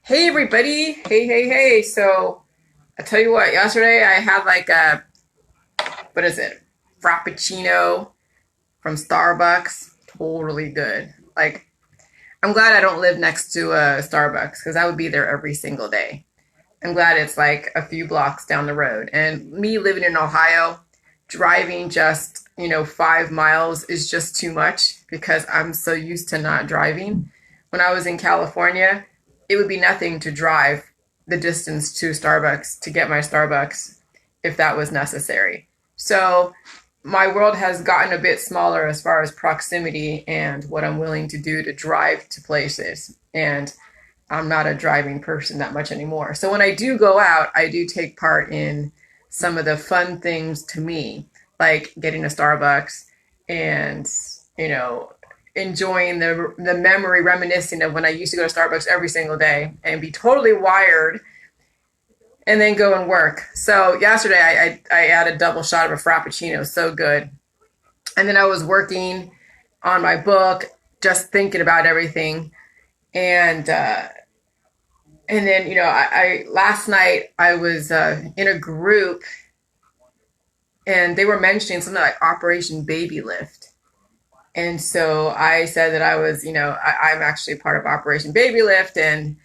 Hey everybody. Hey. So I tell you what, yesterday I had like a, what is it? Frappuccino from Starbucks. Totally good. Like, I'm glad I don't live next to a Starbucks because I would be there every single day. I'm glad it's like a few blocks down the road. And me living in Ohio, driving just, 5 miles is just too much because I'm so used to not driving. When I was in California, it would be nothing to drive the distance to Starbucks to get my Starbucks if that was necessary. So my world has gotten a bit smaller as far as proximity and what I'm willing to do to drive to places. And I'm not a driving person that much anymore. So when I do go out, I do take part in some of the fun things to me, like getting a Starbucks and, you know, enjoying the memory, reminiscing of when I used to go to Starbucks every single day and be totally wired and then go and work. So yesterday I had a double shot of a Frappuccino, so good. And then I was working on my book, just thinking about everything. And then, I last night I was in a group and they were mentioning something like Operation Baby Lift. And so I said that I was, I'm actually part of Operation Baby Lift, and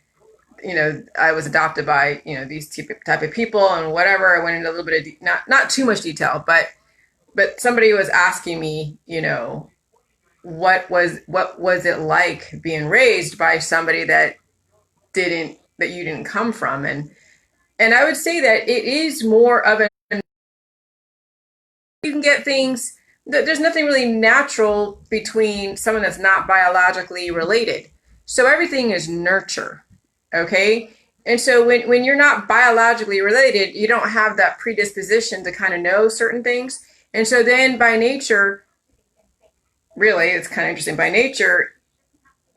I was adopted by these type of people and whatever. I went into a little bit of not too much detail, but somebody was asking me, what was it like being raised by somebody that you didn't come from, and I would say that it is more of a, you can get things that there's nothing really natural between someone that's not biologically related. So everything is nurture. Okay. And so when you're not biologically related, you don't have that predisposition to kind of know certain things. And so then by nature, really, it's kind of interesting. By nature,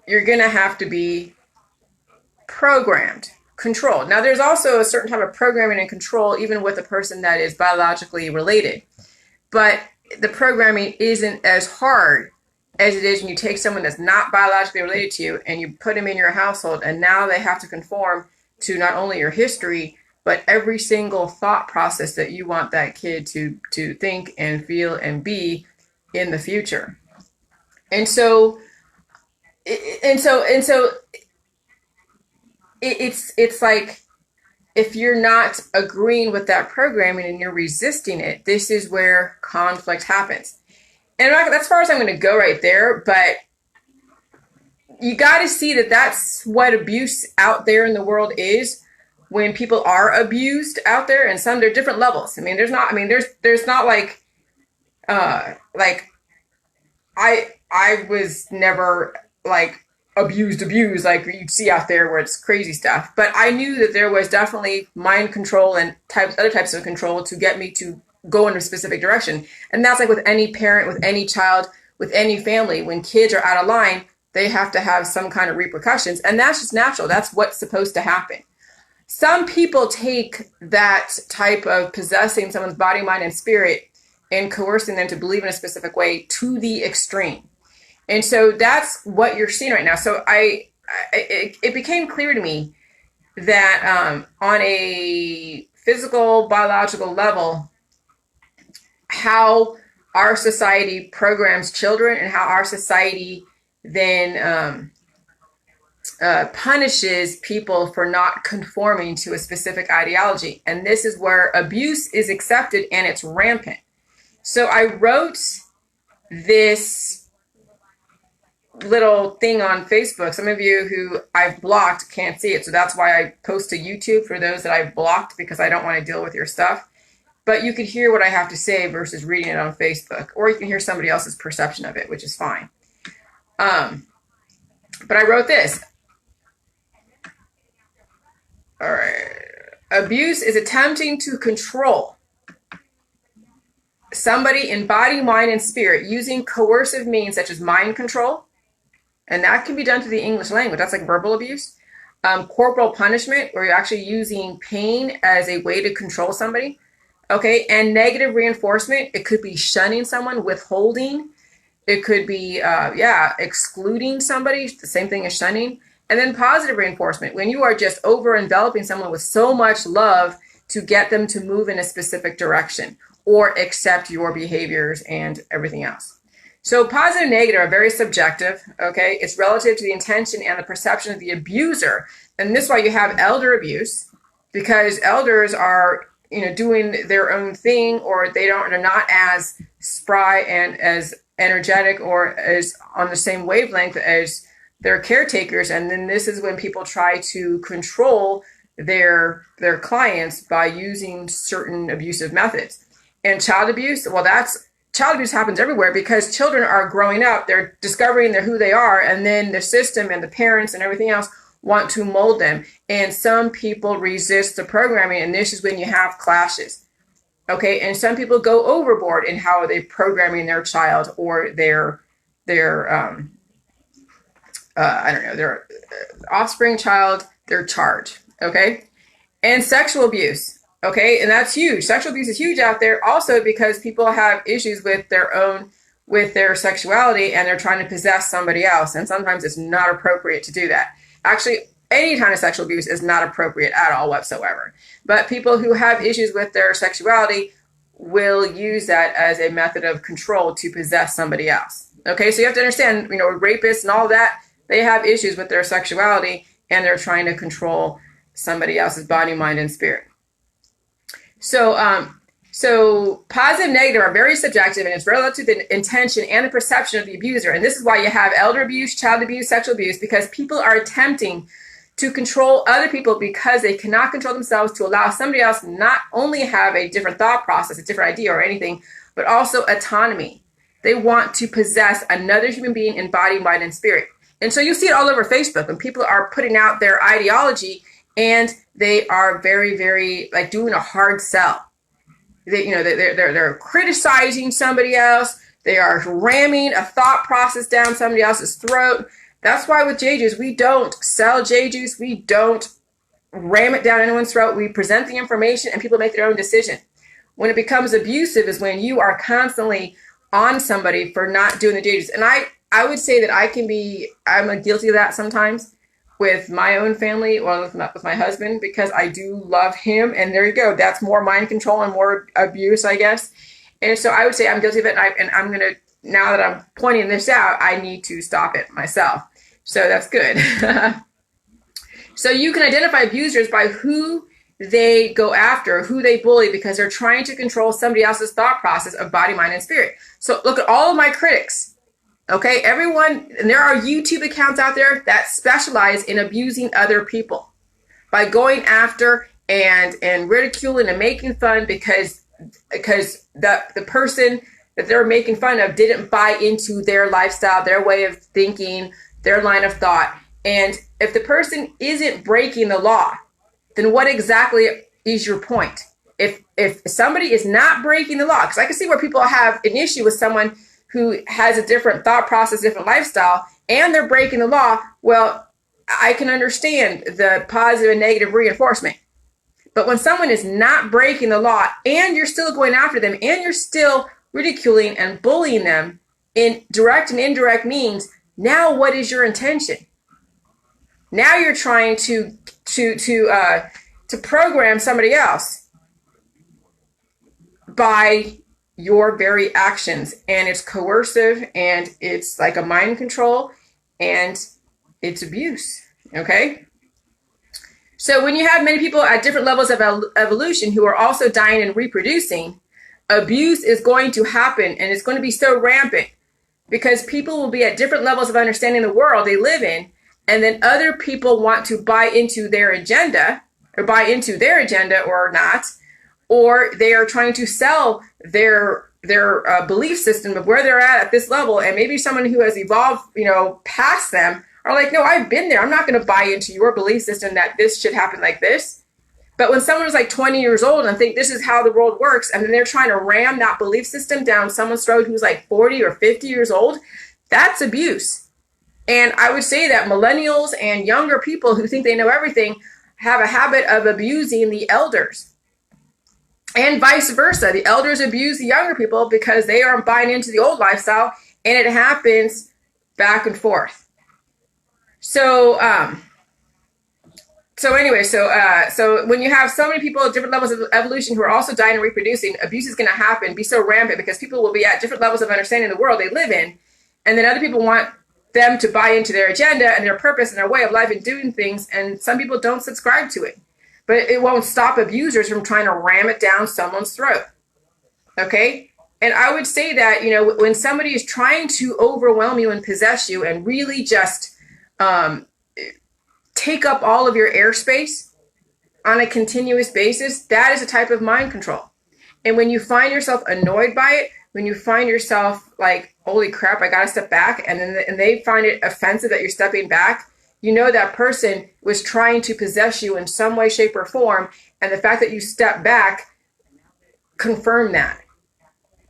you're going to have to be programmed, controlled. Now, there's also a certain type of programming and control, even with a person that is biologically related. But the programming isn't as hard as it is when you take someone that's not biologically related to you and you put them in your household, and now they have to conform to not only your history, but every single thought process that you want that kid to think and feel and be in the future. And so, and so it's like, if you're not agreeing with that programming and you're resisting it, this is where conflict happens. And that's as far as I'm going to go right there, but you got to see that that's what abuse out there in the world is. When people are abused out there, and there are different levels. There's not like I was never like abused like you'd see out there where it's crazy stuff. But I knew that there was definitely mind control and other types of control to get me to go in a specific direction. And that's like with any parent, with any child, with any family. When kids are out of line, they have to have some kind of repercussions. And that's just natural. That's what's supposed to happen. Some people take that type of possessing someone's body, mind, and spirit and coercing them to believe in a specific way to the extreme. And so that's what you're seeing right now. So it became clear to me that on a physical, biological level, how our society programs children and how our society then punishes people for not conforming to a specific ideology. And this is where abuse is accepted and it's rampant. So I wrote this little thing on Facebook. Some of you who I've blocked can't see it. So that's why I post to YouTube for those that I've blocked, because I don't want to deal with your stuff. But you could hear what I have to say versus reading it on Facebook, or you can hear somebody else's perception of it, which is fine. But I wrote this. All right. Abuse is attempting to control somebody in body, mind, and spirit using coercive means such as mind control. And that can be done through the English language. That's like verbal abuse. Corporal punishment, where you're actually using pain as a way to control somebody. Okay. And negative reinforcement. It could be shunning someone, withholding. It could be, excluding somebody. The same thing as shunning. And then positive reinforcement, when you are just over enveloping someone with so much love to get them to move in a specific direction or accept your behaviors and everything else. So positive and negative are very subjective, okay? It's relative to the intention and the perception of the abuser. And this is why you have elder abuse, because elders are, doing their own thing, or they're not as spry and as energetic or as on the same wavelength as their caretakers. And then this is when people try to control their clients by using certain abusive methods. And child abuse, child abuse happens everywhere because children are growing up, they're discovering who they are, and then the system and the parents and everything else want to mold them. And some people resist the programming, and this is when you have clashes. Okay, and some people go overboard in how they're programming their child or their their offspring child, their charge. Okay, and sexual abuse. Okay, and that's huge. Sexual abuse is huge out there also because people have issues with their sexuality, and they're trying to possess somebody else. And sometimes it's not appropriate to do that. Actually, any kind of sexual abuse is not appropriate at all whatsoever. But people who have issues with their sexuality will use that as a method of control to possess somebody else. Okay, so you have to understand, rapists and all that, they have issues with their sexuality, and they're trying to control somebody else's body, mind, and spirit. So positive and negative are very subjective, and it's relative to the intention and the perception of the abuser. And this is why you have elder abuse, child abuse, sexual abuse, because people are attempting to control other people because they cannot control themselves, to allow somebody else not only have a different thought process, a different idea or anything, but also autonomy. They want to possess another human being in body, mind, and spirit. And so you see it all over Facebook when people are putting out their ideology, and they are very, very doing a hard sell. They're criticizing somebody else. They are ramming a thought process down somebody else's throat. That's why with J-Juice, we don't sell J-Juice. We don't ram it down anyone's throat. We present the information and people make their own decision. When it becomes abusive is when you are constantly on somebody for not doing the J-Juice. And I would say that I'm guilty of that sometimes with my own family, or with my husband, because I do love him. And there you go. That's more mind control and more abuse, I guess. And so I would say I'm guilty of it. And I'm going to, now that I'm pointing this out, I need to stop it myself. So that's good. So you can identify abusers by who they go after, who they bully, because they're trying to control somebody else's thought process of body, mind, and spirit. So look at all of my critics. Okay, everyone, and there are YouTube accounts out there that specialize in abusing other people by going after and ridiculing and making fun because the person that they're making fun of didn't buy into their lifestyle, their way of thinking, their line of thought. And if the person isn't breaking the law, then what exactly is your point? If somebody is not breaking the law, because I can see where people have an issue with someone who has a different thought process, different lifestyle, and they're breaking the law, well, I can understand the positive and negative reinforcement. But when someone is not breaking the law and you're still going after them and you're still ridiculing and bullying them in direct and indirect means, now what is your intention? Now you're trying to program somebody else by your very actions, and it's coercive, and it's like a mind control, and it's abuse. Okay, so when you have many people at different levels of evolution who are also dying and reproducing, abuse is going to happen, and it's going to be so rampant because people will be at different levels of understanding the world they live in, and then other people want to buy into their agenda or not, or they are trying to sell their belief system of where they're at this level. And maybe someone who has evolved, past them are like, no, I've been there. I'm not going to buy into your belief system that this should happen like this. But when someone is like 20 years old and think this is how the world works, and then they're trying to ram that belief system down someone's throat who's like 40 or 50 years old, that's abuse. And I would say that millennials and younger people who think they know everything have a habit of abusing the elders. And vice versa. The elders abuse the younger people because they aren't buying into the old lifestyle, and it happens back and forth. So, so when you have so many people at different levels of evolution who are also dying and reproducing, abuse is going to happen, be so rampant because people will be at different levels of understanding the world they live in, and then other people want them to buy into their agenda and their purpose and their way of life and doing things, and some people don't subscribe to it. But it won't stop abusers from trying to ram it down someone's throat. Okay? And I would say that, when somebody is trying to overwhelm you and possess you and really just take up all of your airspace on a continuous basis, that is a type of mind control. And when you find yourself annoyed by it, when you find yourself like, holy crap, I gotta step back, and they find it offensive that you're stepping back, that person was trying to possess you in some way, shape, or form, and the fact that you step back confirm that.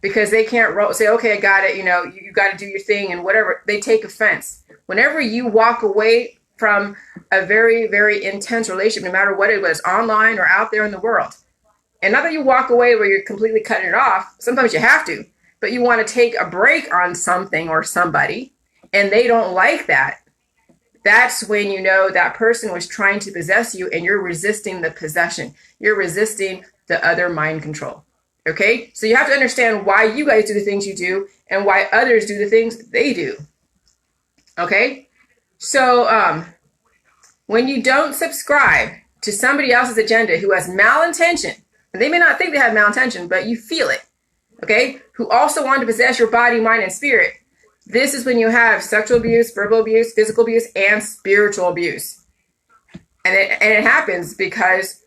Because they can't say, okay, I got it, you got to do your thing and whatever. They take offense. Whenever you walk away from a very, very intense relationship, no matter what it was, online or out there in the world, and not that you walk away where you're completely cutting it off, sometimes you have to, but you want to take a break on something or somebody, and they don't like that, that's when you know that person was trying to possess you and you're resisting the possession. You're resisting the other mind control. Okay? So you have to understand why you guys do the things you do and why others do the things they do. Okay? So when you don't subscribe to somebody else's agenda who has malintention, and they may not think they have malintention, but you feel it, okay? Who also want to possess your body, mind, and spirit. This is when you have sexual abuse, verbal abuse, physical abuse, and spiritual abuse. And it happens because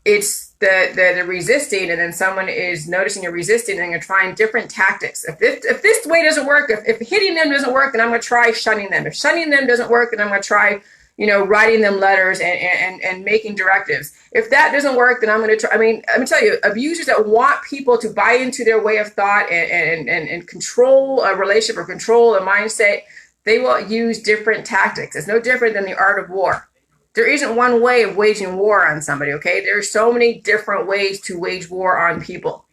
it's the resisting, and then someone is noticing you're resisting and you're trying different tactics. If this way doesn't work, if hitting them doesn't work, then I'm going to try shunning them. If shunning them doesn't work, then I'm going to try, writing them letters and making directives. If that doesn't work, then I'm going to try. I mean, let me tell you, abusers that want people to buy into their way of thought and control a relationship or control a mindset, they will use different tactics. It's no different than the art of war. There isn't one way of waging war on somebody, okay? There are so many different ways to wage war on people.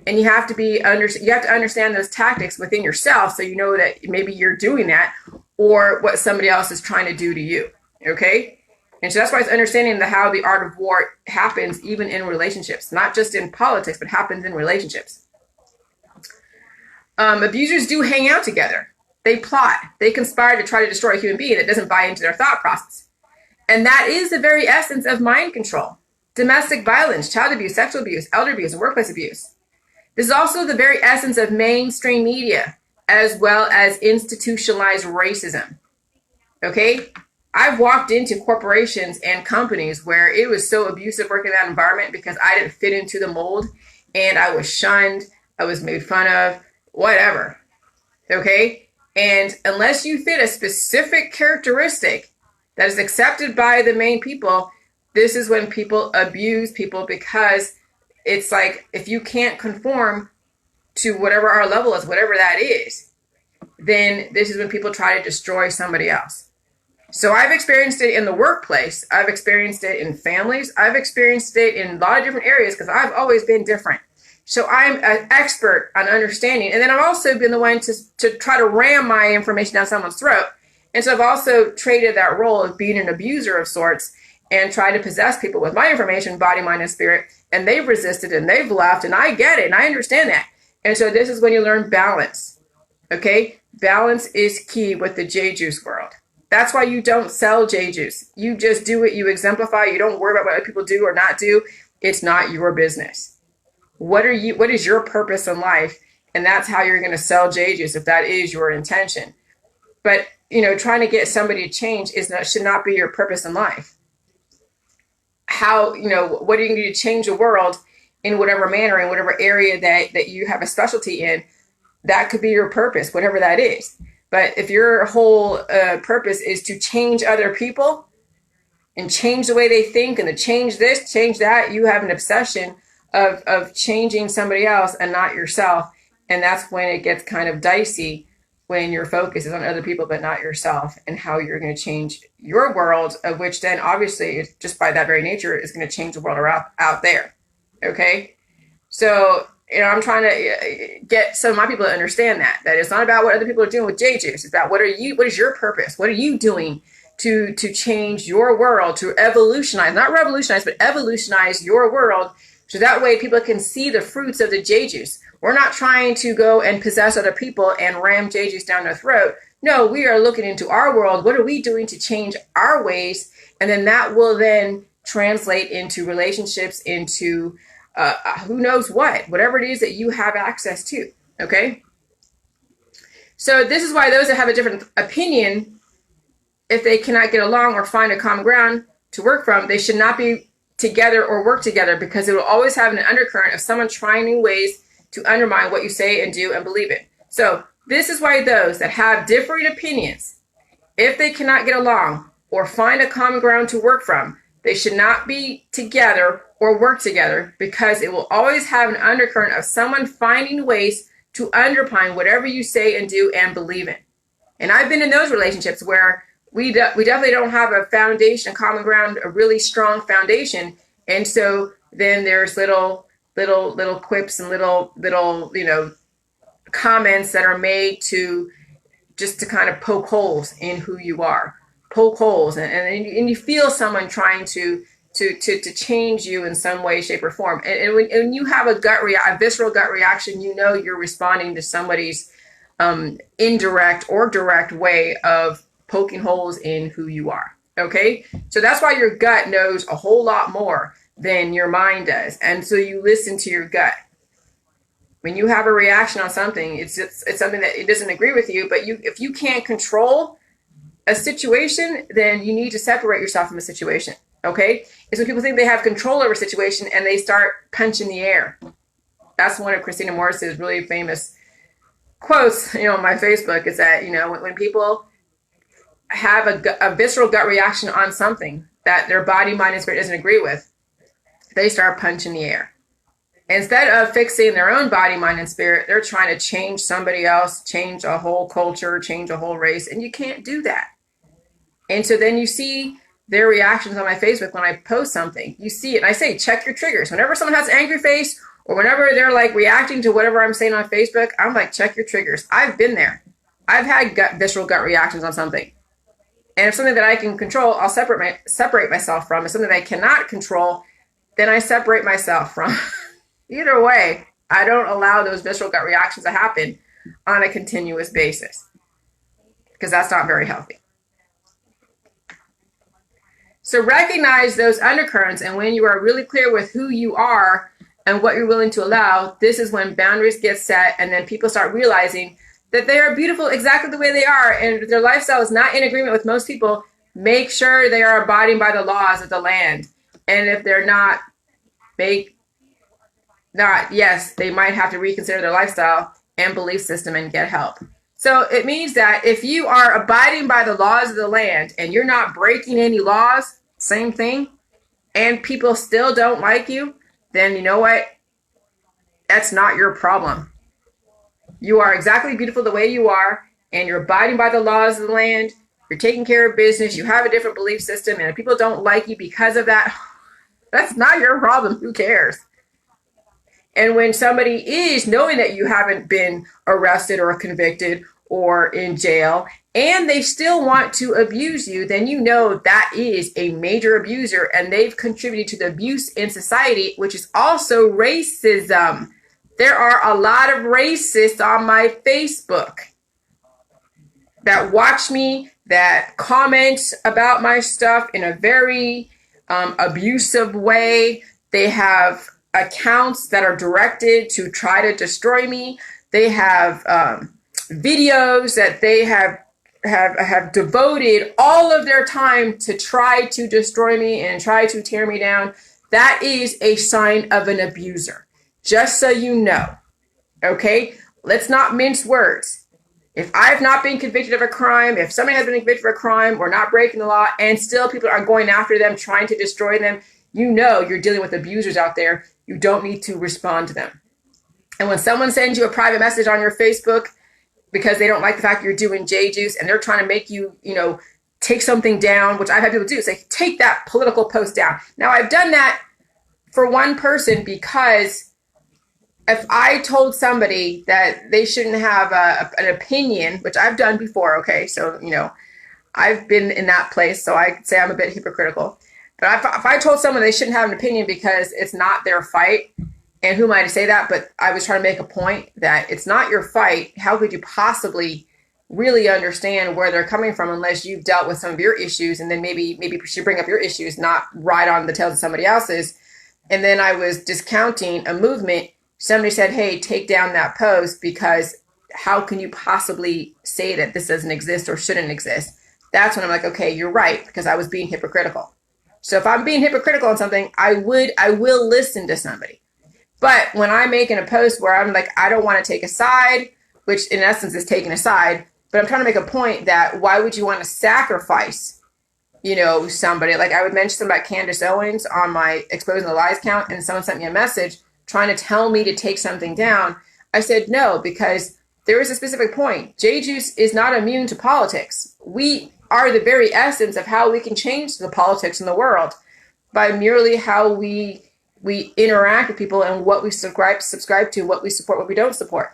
And you have to understand those tactics within yourself so you know that maybe you're doing that or what somebody else is trying to do to you, okay? And so that's why it's understanding how the art of war happens even in relationships, not just in politics, but happens in relationships. Abusers do hang out together. They plot. They conspire to try to destroy a human being that doesn't buy into their thought process. And that is the very essence of mind control. Domestic violence, child abuse, sexual abuse, elder abuse, and workplace abuse. This is also the very essence of mainstream media, as well as institutionalized racism. Okay? I've walked into corporations and companies where it was so abusive working in that environment because I didn't fit into the mold, and I was shunned, I was made fun of, whatever. Okay? And unless you fit a specific characteristic that is accepted by the main people, this is when people abuse people, because it's like, if you can't conform to whatever our level is, whatever that is, then this is when people try to destroy somebody else. So I've experienced it in the workplace. I've experienced it in families. I've experienced it in a lot of different areas because I've always been different. So I'm an expert on understanding. And then I've also been the one to try to ram my information down someone's throat. And so I've also traded that role of being an abuser of sorts and tried to possess people with my information, body, mind, and spirit. And they've resisted and they've left. And I get it. And I understand that. And so this is when you learn balance. Okay? Balance is key with the J-Juice world. That's why you don't sell J-Juice. You just do it. You exemplify. You don't worry about what other people do or not do. It's not your business. What is your purpose in life? And that's how you're going to sell J-Juice if that is your intention. But trying to get somebody to change should not be your purpose in life. How, what are you going to do to change the world in whatever manner, in whatever area that you have a specialty in? That could be your purpose, whatever that is. But if your whole purpose is to change other people and change the way they think and to change this, change that, you have an obsession of changing somebody else and not yourself. And that's when it gets kind of dicey, when your focus is on other people but not yourself, and how you're going to change your world, of which then obviously, just by that very nature, is going to change the world out there. Okay? So I'm trying to get some of my people to understand that it's not about what other people are doing with J Juice. It's about what is your purpose? What are you doing to change your world, to evolutionize, not revolutionize, but evolutionize your world, so that way people can see the fruits of the J Juice. We're not trying to go and possess other people and ram J Juice down their throat. No, we are looking into our world. What are we doing to change our ways? And then that will then translate into relationships, into who knows whatever it is that you have access to. Okay. So this is why those that have a different opinion, if they cannot get along or find a common ground to work from, they should not be together or work together, because it will always have an undercurrent of someone trying new ways to undermine what you say and do and believe in. So this is why those that have differing opinions, if they cannot get along or find a common ground to work from, they should not be together or work together, because it will always have an undercurrent of someone finding ways to undermine whatever you say and do and believe in. And I've been in those relationships where we definitely don't have a foundation, a common ground, a really strong foundation. And so then there's little quips and little, comments that are made to just to kind of poke holes in who you are, poke holes. And you feel someone trying to change you in some way, shape, or form. And when you have a visceral gut reaction, you're responding to somebody's indirect or direct way of poking holes in who you are. Okay. So that's why your gut knows a whole lot more than your mind does. And so you listen to your gut. When you have a reaction on something, it's something that it doesn't agree with you, but if you can't control a situation, then you need to separate yourself from a situation. Okay. It's when people think they have control over a situation and they start punching the air. That's one of Christina Morris's really famous quotes, on my Facebook, is that, when people have a visceral gut reaction on something that their body, mind, and spirit doesn't agree with, they start punching the air. Instead of fixing their own body, mind, and spirit, they're trying to change somebody else, change a whole culture, change a whole race, and you can't do that. And so then you see their reactions on my Facebook when I post something. You see it, and I say, check your triggers. Whenever someone has an angry face, or whenever they're like reacting to whatever I'm saying on Facebook, I'm like, check your triggers. I've been there. I've had visceral gut reactions on something. And if something that I can control, I'll separate myself from. If something that I cannot control, then I separate myself from. Either way, I don't allow those visceral gut reactions to happen on a continuous basis, because that's not very healthy. So recognize those undercurrents, and when you are really clear with who you are and what you're willing to allow, this is when boundaries get set, and then people start realizing that they are beautiful exactly the way they are, and if their lifestyle is not in agreement with most people, make sure they are abiding by the laws of the land. And if they're not, yes, they might have to reconsider their lifestyle and belief system and get help. So it means that if you are abiding by the laws of the land and you're not breaking any laws, same thing, and people still don't like you, then you know what? That's not your problem. You are exactly beautiful the way you are, and you're abiding by the laws of the land. You're taking care of business. You have a different belief system, and if people don't like you because of that, that's not your problem. Who cares? And when somebody is knowing that you haven't been arrested or convicted or in jail, and they still want to abuse you, then you know that is a major abuser, and they've contributed to the abuse in society, which is also racism. There are a lot of racists on my Facebook that watch me, that comment about my stuff in a very abusive way. They have accounts that are directed to try to destroy me. They have videos that they have devoted all of their time to try to destroy me and try to tear me down. That is a sign of an abuser. Just so you know, okay? Let's not mince words. If I've not been convicted of a crime, if somebody has been convicted of a crime or not breaking the law, and still people are going after them, trying to destroy them, you know you're dealing with abusers out there. You don't need to respond to them. And when someone sends you a private message on your Facebook because they don't like the fact you're doing J-Juice and they're trying to make you, take something down, which I've had people do, say, take that political post down. Now, I've done that for one person because if I told somebody that they shouldn't have an opinion, which I've done before, okay, so, I've been in that place, so I could say I'm a bit hypocritical. But if I told someone they shouldn't have an opinion because it's not their fight, and who am I to say that? But I was trying to make a point that it's not your fight. How could you possibly really understand where they're coming from unless you've dealt with some of your issues, and then maybe you should bring up your issues, not ride on the tails of somebody else's. And then I was discounting a movement. Somebody said, hey, take down that post because how can you possibly say that this doesn't exist or shouldn't exist? That's when I'm like, okay, you're right, because I was being hypocritical. So if I'm being hypocritical on something, I will listen to somebody. But when I'm making a post where I'm like, I don't want to take a side, which in essence is taking a side, but I'm trying to make a point that why would you want to sacrifice, somebody? Like I would mention something about Candace Owens on my Exposing the Lies count, and someone sent me a message trying to tell me to take something down. I said no, because there is a specific point. J-Juice is not immune to politics. We are the very essence of how we can change the politics in the world by merely how we interact with people and what we subscribe to, what we support, what we don't support.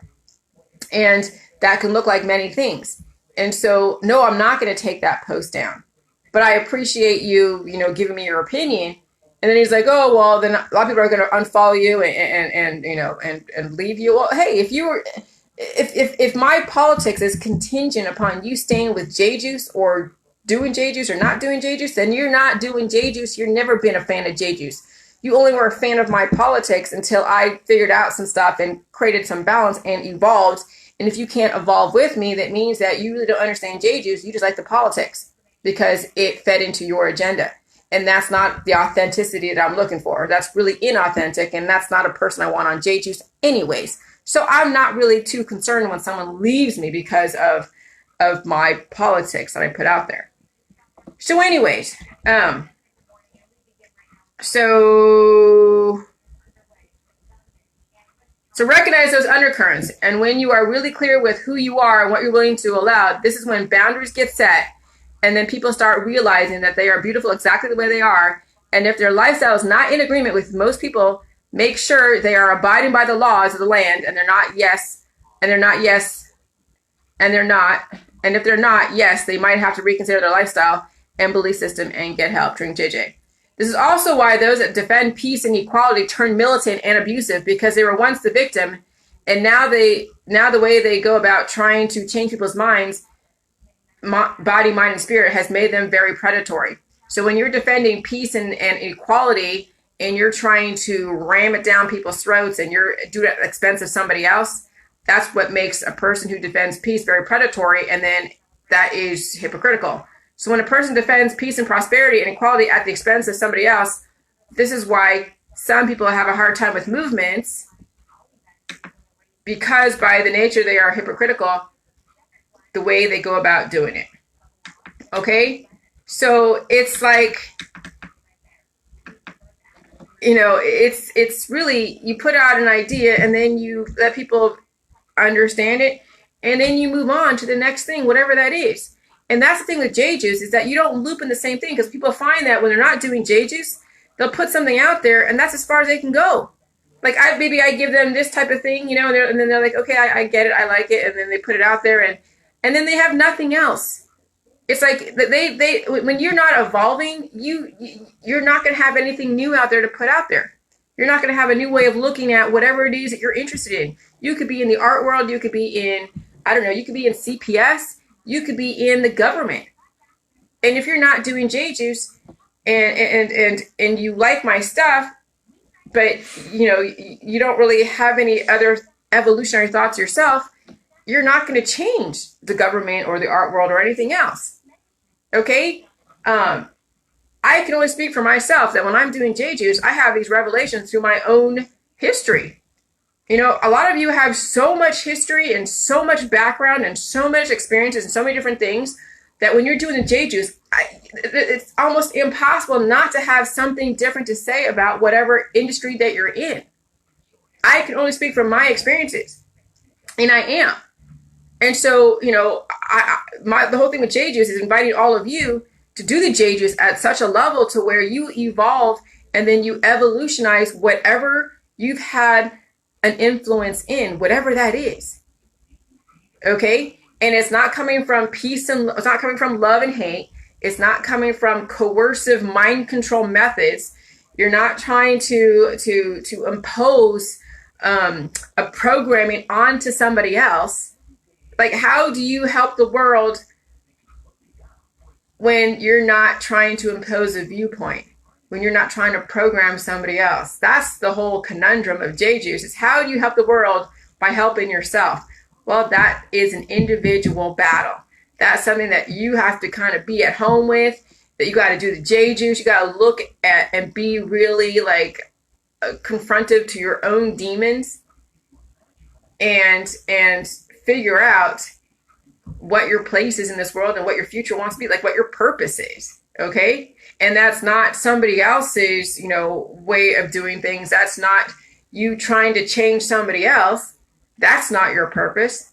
And that can look like many things. And so, no, I'm not going to take that post down. But I appreciate you, giving me your opinion. And then he's like, oh, well, then a lot of people are going to unfollow you and leave you. Well, hey, if my politics is contingent upon you staying with J-Juice or doing J-Juice or not doing J-Juice, then you're not doing J-Juice. You've never been a fan of J-Juice. You only were a fan of my politics until I figured out some stuff and created some balance and evolved. And if you can't evolve with me, that means that you really don't understand J-Juice. You just like the politics because it fed into your agenda. And that's not the authenticity that I'm looking for. That's really inauthentic. And that's not a person I want on J-Juice anyways. So I'm not really too concerned when someone leaves me because of my politics that I put out there. So anyways, So recognize those undercurrents. And when you are really clear with who you are and what you're willing to allow, this is when boundaries get set. And then people start realizing that they are beautiful exactly the way they are. And if their lifestyle is not in agreement with most people, make sure they are abiding by the laws of the land and they're not yes, and they're not yes, and they're not. And if they're not, yes, they might have to reconsider their lifestyle and belief system and get help. Drink JJ. This is also why those that defend peace and equality turn militant and abusive, because they were once the victim, and now the way they go about trying to change people's minds, body, mind, and spirit, has made them very predatory. So when you're defending peace and equality, and you're trying to ram it down people's throats, and you're doing it at the expense of somebody else, that's what makes a person who defends peace very predatory, and then that is hypocritical. So when a person defends peace and prosperity and equality at the expense of somebody else, this is why some people have a hard time with movements, because by the nature they are hypocritical, the way they go about doing it. Okay? So it's like, it's really, you put out an idea and then you let people understand it, and then you move on to the next thing, whatever that is. And that's the thing with J-Juice, is that you don't loop in the same thing, because people find that when they're not doing J-Juice, they'll put something out there and that's as far as they can go. Like maybe I give them this type of thing, and then they're like, okay, I get it, I like it. And then they put it out there and then they have nothing else. It's like they when you're not evolving, you're not going to have anything new out there to put out there. You're not going to have a new way of looking at whatever it is that you're interested in. You could be in the art world. You could be in, you could be in CPS. You could be in the government. And if you're not doing J-Juice and you like my stuff, but you don't really have any other evolutionary thoughts yourself, you're not going to change the government or the art world or anything else. Okay? I can only speak for myself that when I'm doing J-Juice, I have these revelations through my own history. A lot of you have so much history and so much background and so much experiences and so many different things that when you're doing the J-Juice, it's almost impossible not to have something different to say about whatever industry that you're in. I can only speak from my experiences, and I am. And so, the whole thing with J-Juice is inviting all of you to do the J-Juice at such a level to where you evolve and then you evolutionize whatever you've had an influence in, whatever that is. Okay? And it's not coming from peace and it's not coming from love and hate. It's not coming from coercive mind control methods. You're not trying to impose a programming onto somebody else. Like, how do you help the world when you're not trying to impose a viewpoint? When you're not trying to program somebody else? That's the whole conundrum of J-Juice, is how do you help the world by helping yourself? Well, that is an individual battle. That's something that you have to kind of be at home with, that you got to do the J-Juice. You got to look at and be really like confrontive to your own demons and figure out what your place is in this world and what your future wants to be, like what your purpose is. Okay? And that's not somebody else's, way of doing things. That's not you trying to change somebody else. That's not your purpose.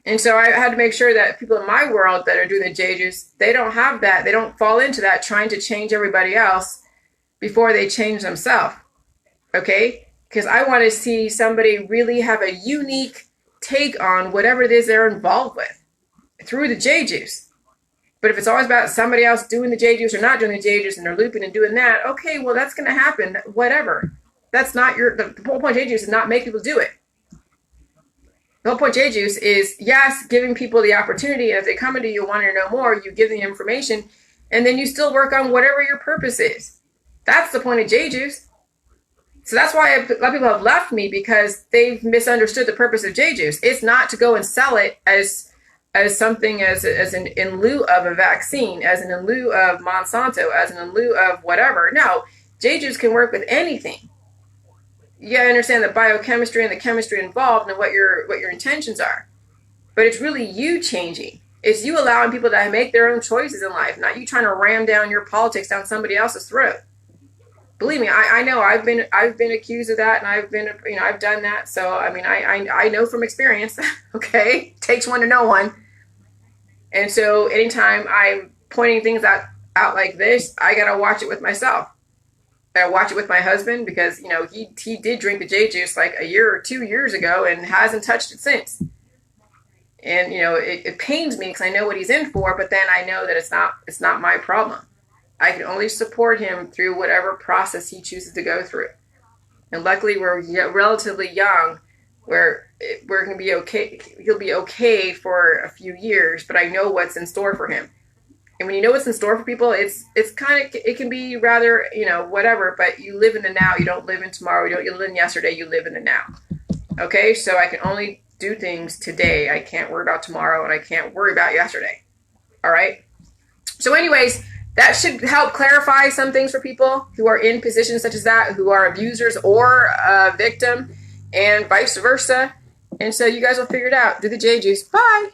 And so I had to make sure that people in my world that are doing the J-Juice, they don't have that. They don't fall into that trying to change everybody else before they change themselves. Okay? Because I want to see somebody really have a unique take on whatever it is they're involved with through the J-Juice. But if it's always about somebody else doing the J-Juice or not doing the J-Juice and they're looping and doing that, okay, well, that's going to happen. Whatever. That's not the whole point of J-Juice is not make people do it. The whole point of J-Juice is, yes, giving people the opportunity. And if they come into you wanting to know more, you give them the information, and then you still work on whatever your purpose is. That's the point of J-Juice. So that's why a lot of people have left me, because they've misunderstood the purpose of J-Juice. It's not to go and sell it as something as in lieu of a vaccine, as in lieu of Monsanto, as in lieu of whatever. No, J-Juice can work with anything. You gotta understand the biochemistry and the chemistry involved and what your intentions are. But it's really you changing. It's you allowing people to make their own choices in life, not you trying to ram down your politics down somebody else's throat. Believe me, I know I've been accused of that, and I've done that. So I mean, I know from experience. Okay, takes one to know one. And so anytime I'm pointing things out like this, I gotta watch it with myself. I watch it with my husband, because he did drink the J-Juice like a year or 2 years ago and hasn't touched it since. And it pains me because I know what he's in for, but then I know that it's not my problem. I can only support him through whatever process he chooses to go through. And luckily, we're relatively young, where we're going to be okay. He'll be okay for a few years, but I know what's in store for him. And when you know what's in store for people, it's kind of, it can be rather, whatever, but you live in the now. You don't live in tomorrow. You live in yesterday. You live in the now. Okay? So I can only do things today. I can't worry about tomorrow, and I can't worry about yesterday. All right? So anyways, that should help clarify some things for people who are in positions such as that, who are abusers or a victim, and vice versa. And so you guys will figure it out. Do the J-Juice. Bye.